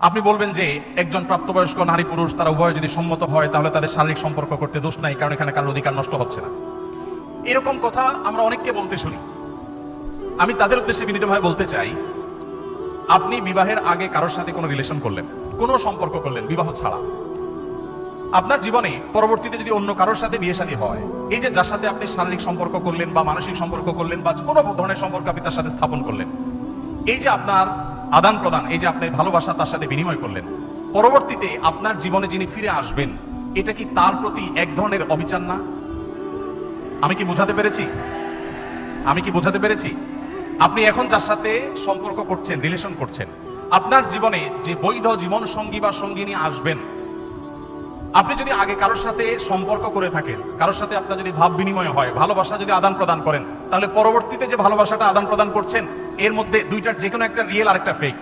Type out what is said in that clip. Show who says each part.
Speaker 1: আপনি বলবেন যে একজন প্রাপ্তবয়স্ক নারী পুরুষ তারা উভয় যদি সম্মত হয় তাহলে তাদের শারীরিক সম্পর্ক করতে দোষ নাই, কারণ এখানে কারোর অধিকার নষ্ট হচ্ছে না। এরকম কথা আমরা অনেককে বলতে শুনি। আমি তাদের উদ্দেশ্যে বিনীতভাবে বলতে চাই, আপনি বিবাহের আগে কারোর সাথে কোনো রিলেশন করলেন, কোনো সম্পর্ক করলেন বিবাহ ছাড়া, আপনার জীবনে পরবর্তীতে যদি অন্য কারোর সাথে বিয়ে শাদী হয়, এই যে যার সাথে আপনি শারীরিক সম্পর্ক করলেন বা মানসিক সম্পর্ক করলেন বা কোনো ধরনের সম্পর্ক আপনি তার সাথে স্থাপন করলেন, এই যে আপনার আদান প্রদান, এই যে আপনি ভালোবাসা তার সাথে বিনিময় করলেন, পরবর্তীতে আপনার জীবনে যিনি ফিরে আসবেন, এটা কি তার প্রতি এক ধরনের অবিচার না? আমি কি বোঝাতে পেরেছি? আপনি এখন যার সাথে সম্পর্ক করছেন, রিলেশন করছেন, আপনার জীবনে যে বৈধ জীবন সঙ্গী বা সঙ্গিনী আসবেন, আপনি যদি আগে কারোর সাথে সম্পর্ক করে থাকেন, কারোর সাথে আপনার যদি ভাব বিনিময় হয়, ভালোবাসা যদি আদান প্রদান করেন, তাহলে পরবর্তীতে যে ভালোবাসাটা আদান প্রদান করছেন এর মধ্যে দুইটার যে কোনো একটা রিয়েল আর একটা ফেক।